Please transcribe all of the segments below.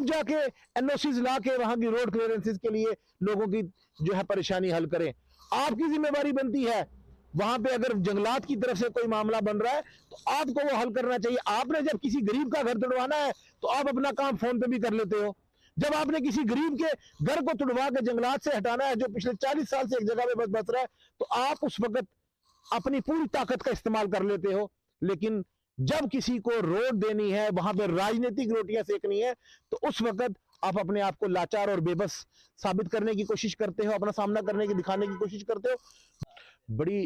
आप जाके एनओसीज ला के वहां की रोड क्लियरेंसेस के लिए लोगों की जो है परेशानी हल करें। आपकी जिम्मेवारी बनती है वहां पे अगर जंगलात की तरफ से कोई मामला बन रहा है तो आपको वो हल करना चाहिए। आपने जब किसी गरीब का घर तोड़वाना है तो आप अपना काम फोन पे भी कर लेते हो। जब आपने किसी गरीब के घर को तोड़वा के जंगलात से हटाना है जो पिछले 40 साल से एक जगह पे बस रहा है तो आप उस वक्त अपनी पूरी ताकत का इस्तेमाल कर लेते हो। लेकिन जब किसी को रोड देनी है, वहां पर राजनीतिक रोटियां सेकनी है, तो उस वक्त आप अपने आप को लाचार और बेबस साबित करने की कोशिश करते हो, अपना सामना करने की दिखाने की कोशिश करते हो। बड़ी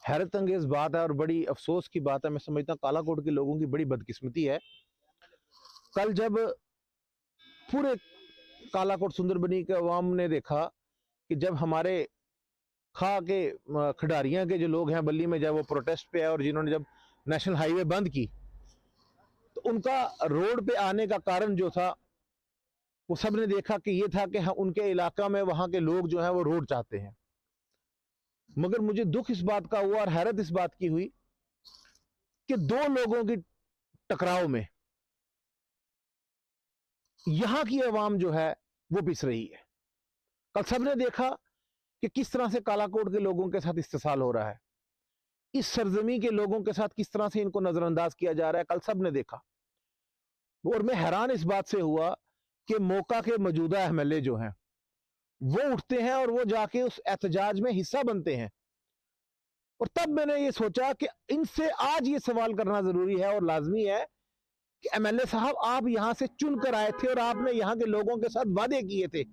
हैरत अंगेज बात है और बड़ी अफसोस की बात है। मैं समझता हूँ कालाकोट के लोगों की बड़ी बदकिस्मती है। कल जब पूरे कालाकोट सुंदरबनी के अवाम ने देखा कि जब हमारे खा के खिडारियां के जो लोग हैं बल्ली में जब वो प्रोटेस्ट पे आए और जिन्होंने जब नेशनल हाईवे बंद की तो उनका रोड पे आने का कारण जो था वो सबने देखा कि ये था कि उनके इलाका में वहां के लोग जो हैं वो रोड चाहते हैं। मगर मुझे दुख इस बात का हुआ और हैरत इस बात की हुई कि दो लोगों की टकराव में यहां की आवाम जो है वो पिस रही है। कल सबने देखा कि किस तरह से कालाकोट के लोगों के साथ इस्तेसाल हो रहा है, इस सरजमी के लोगों के साथ किस तरह से इनको नजरअंदाज किया जा रहा है, कल सबने देखा। और मैं हैरान इस बात से हुआ कि मौका के मौजूदा एमएलए जो हैं वो उठते हैं और वो जाके उस एहतजाज में हिस्सा बनते हैं। और तब मैंने ये सोचा कि इनसे आज ये सवाल करना जरूरी है और लाजमी है कि एमएलए साहब आप यहां से चुनकर आए थे और आपने यहां के लोगों के साथ वादे किए थे।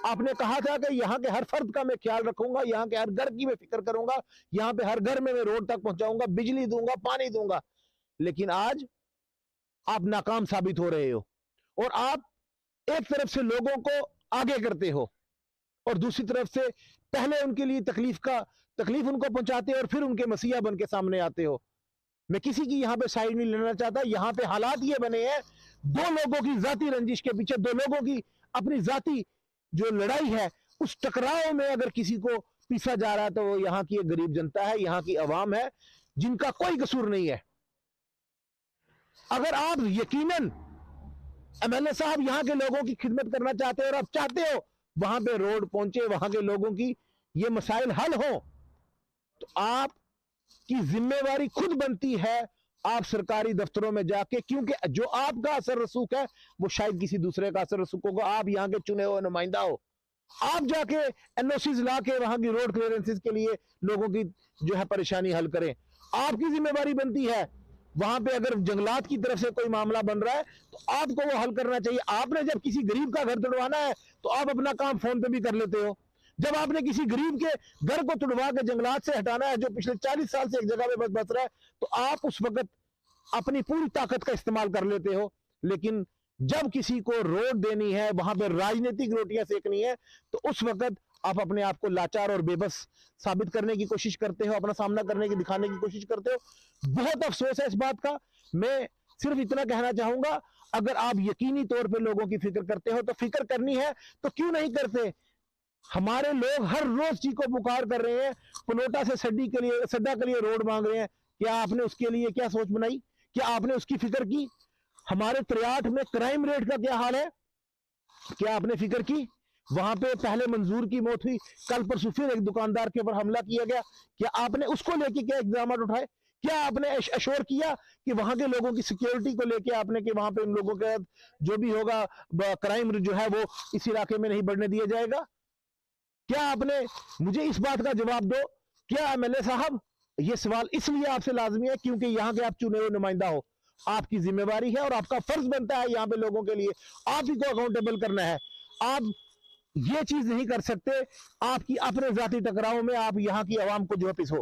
आपने कहा था कि यहाँ के हर फर्द का मैं ख्याल रखूंगा, यहाँ के हर घर की मैं फिक्र करूंगा, यहाँ पे हर घर में मैं रोड तक पहुंचाऊंगा, बिजली दूंगा, पानी दूंगा। लेकिन आज आप नाकाम साबित हो रहे हो और आप एक तरफ से लोगों को आगे करते हो और दूसरी तरफ से पहले उनके लिए तकलीफ उनको पहुंचाते हो और फिर उनके मसीहा बन के सामने आते हो। मैं किसी की यहाँ पे साइड नहीं लेना चाहता। यहाँ पे हालात ये बने हैं, दो लोगों की जाती रंजिश के पीछे, दो लोगों की अपनी जाती जो लड़ाई है, उस टकराव में अगर किसी को पीसा जा रहा है तो वो यहाँ की एक गरीब जनता है, यहाँ की आवाम है जिनका कोई कसूर नहीं है। अगर आप यकीनन एमएलए साहब यहाँ के लोगों की खिदमत करना चाहते हो और आप चाहते हो वहां पे रोड पहुंचे, वहां के लोगों की ये मसाइल हल हो, तो आपकी जिम्मेवारी खुद बनती है आप सरकारी दफ्तरों में जाके, क्योंकि जो आपका असर रसूख है वो शायद किसी दूसरे का असर रसूख होगा। आप यहाँ के चुने हुए नुमाइंदा हो, आप जाके एनओसीज ला के वहां की रोड क्लियरेंसेस के लिए लोगों की जो है परेशानी हल करें। आपकी जिम्मेवारी बनती है वहां पे अगर जंगलात की तरफ से कोई मामला बन रहा है तो आपको वो हल करना चाहिए। आपने जब किसी गरीब का घर तोड़वाना है तो आप अपना काम फोन पे भी कर लेते हो। जब आपने किसी गरीब के घर को तोड़वा के जंगलात से हटाना है जो पिछले 40 साल से एक जगह पे बस रहा है तो आप उस वक्त अपनी पूरी ताकत का इस्तेमाल कर लेते हो। लेकिन जब किसी को रोड देनी है, वहां पर राजनीतिक रोटियां सेकनी है, तो उस वक्त आप अपने आप को लाचार और बेबस साबित करने की कोशिश करते हो, अपना सामना करने की दिखाने की कोशिश करते हो। बहुत अफसोस है इस बात का। मैं सिर्फ इतना कहना चाहूंगा, अगर आप यकीनी तौर पे लोगों की फिक्र करते हो तो फिक्र करनी है तो क्यों नहीं करते। हमारे लोग हर रोज जी को पुकार कर रहे हैं, पनोटा से सड्डा के लिए रोड मांग रहे हैं। क्या आपने उसके लिए क्या सोच बनाई? क्या आपने उसकी फिक्र की? हमारे 63 में क्राइम रेट का क्या हाल है, क्या आपने फिक्र की? वहां पे पहले मंजूर की मौत हुई, कल परसों फिर एक दुकानदार के ऊपर हमला किया गया। क्या आपने उसको लेके क्या इकदाम उठाए? क्या आपने अश्योर किया कि वहां के लोगों की सिक्योरिटी को लेके आपने कि वहां पे इन लोगों के जो भी होगा क्राइम जो है वो इस इलाके में नहीं बढ़ने दिया जाएगा? क्या आपने, मुझे इस बात का जवाब दो। क्या एमएलए साहब, ये सवाल इसलिए आपसे लाजमी है क्योंकि यहाँ के आप चुने हुए नुमाइंदा हो, आपकी जिम्मेवारी है और आपका फर्ज बनता है यहाँ पे लोगों के लिए आप ही को अकाउंटेबल करना है। आप ये चीज नहीं कर सकते आपकी अपने जाती टकराव में आप यहाँ की आवाम को जो पिसो।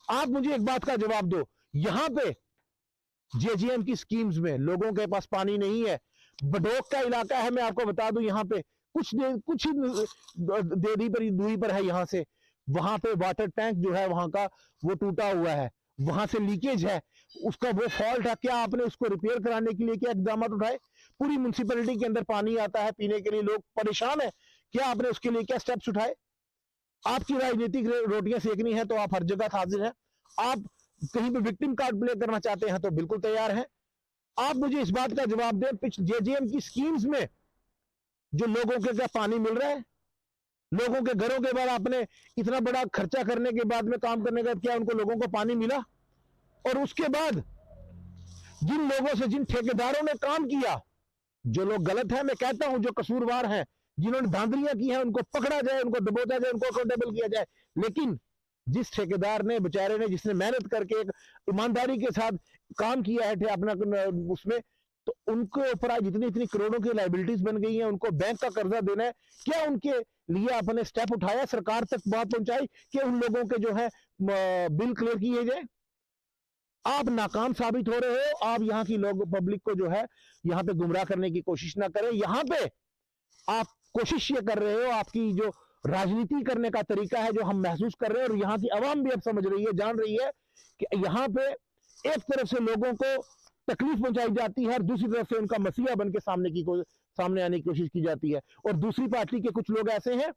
आप मुझे एक बात का जवाब दो, यहाँ पे जेजीएम की स्कीम्स में लोगों के पास पानी नहीं है। बडोक का इलाका है, मैं आपको बता दूं, यहाँ पे कुछ ही दूरी पर है यहाँ से, वहां पे वाटर टैंक जो है वहां का वो टूटा हुआ है, वहां से लीकेज है, उसका वो फॉल्ट है। क्या आपने उसको रिपेयर कराने के लिए क्या इकदाम उठाए? पूरी म्युनिसिपैलिटी के अंदर पानी आता है पीने के लिए, लोग परेशान है, क्या आपने उसके लिए क्या स्टेप्स उठाए? आपकी राजनीतिक रोटियां सेकनी है तो आप हर जगह हाजिर हैं। आप कहीं पे विक्टिम कार्ड प्ले करना चाहते हैं तो बिल्कुल तैयार हैं। आप मुझे इस बात का जवाब दें, जेजेएम की स्कीम्स में जो लोगों के क्या पानी मिल रहा है? लोगों के घरों के बाद आपने इतना बड़ा खर्चा करने के बाद में काम करने का क्या उनको लोगों को पानी मिला? और उसके बाद जिन लोगों से, जिन ठेकेदारों ने काम किया, जो लोग गलत है, मैं कहता हूं जो कसूरवार हैं, जिन्होंने धांधलियां की हैं, उनको पकड़ा जाए, उनको दबोचा जाए, उनको अकाउंटेबल किया जाए। लेकिन जिस ठेकेदार ने, बेचारे ने, जिसने मेहनत करके एक ईमानदारी के साथ काम किया है अपना उसमें, तो उनके ऊपर आज इतनी इतनी करोड़ों की लाइबिलिटीज बन गई हैं, उनको बैंक का कर्जा देना है। क्या उनके लिए आपने स्टेप उठाया, सरकार तक बात पहुंचाई कि उन लोगों के जो है बिल क्लियर किए जाए? आप नाकाम साबित हो रहे हो। आप यहाँ की लोग, पब्लिक को जो है यहाँ पे गुमराह करने की कोशिश ना करें। यहाँ पे आप कोशिश ये कर रहे हो, आपकी जो राजनीति करने का तरीका है, जो हम महसूस कर रहे हैं, और यहाँ की आवाम भी अब समझ रही है, जान रही है कि यहाँ पे एक तरफ से लोगों को तकलीफ पहुंचाई जाती है और दूसरी तरफ से उनका मसीहा बन के सामने आने की कोशिश की जाती है। और दूसरी पार्टी के कुछ लोग ऐसे हैं,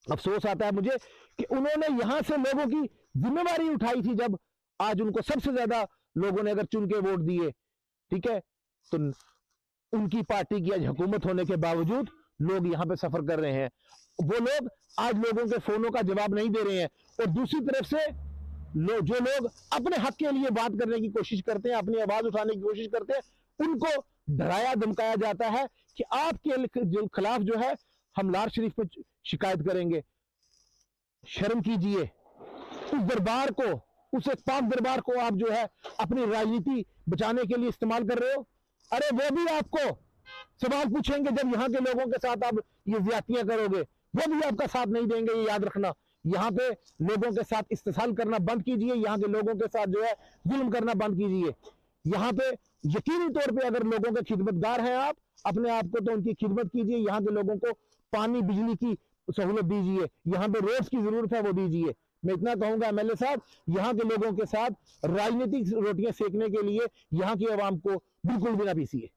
अफसोस आता है मुझे कि उन्होंने यहां से लोगों की जिम्मेवारी उठाई थी, जब आज उनको सबसे ज्यादा लोगों ने अगर चुन के वोट दिए, ठीक है, तो उनकी पार्टी की आज हुकूमत होने के बावजूद लोग यहां पे सफर कर रहे हैं। वो लोग आज लोगों के फोनों का जवाब नहीं दे रहे हैं। और दूसरी तरफ से जो लोग अपने हक के लिए बात करने की कोशिश करते हैं, अपनी आवाज उठाने की कोशिश करते हैं, उनको डराया धमकाया जाता है कि आपके खिलाफ जो है हम लार शरीफ पे शिकायत करेंगे। शर्म कीजिए। उस दरबार को, उस एक पाक दरबार को आप जो है अपनी राजनीति बचाने के लिए इस्तेमाल कर रहे हो। अरे वो भी आपको सवाल पूछेंगे जब यहाँ के लोगों के साथ आप ये ज्यादतियां करोगे, वो भी आपका साथ नहीं देंगे, ये याद रखना। यहाँ पे लोगों के साथ इस्तेसाल करना बंद कीजिए, यहाँ के लोगों के साथ जो है जुल्म करना बंद कीजिए। यहाँ पे यकीनी तौर पे अगर लोगों के खिदमतगार हैं आप, अपने आप को, तो उनकी खिदमत कीजिए। यहाँ के लोगों को पानी बिजली की सहूलत दीजिए, यहाँ पे रोड्स की जरूरत है वो दीजिए। मैं इतना कहूंगा एमएलए साहब, यहाँ के लोगों के साथ राजनीतिक रोटियां सेकने के लिए यहाँ की आवाम को बिल्कुल भी ना पीसिए।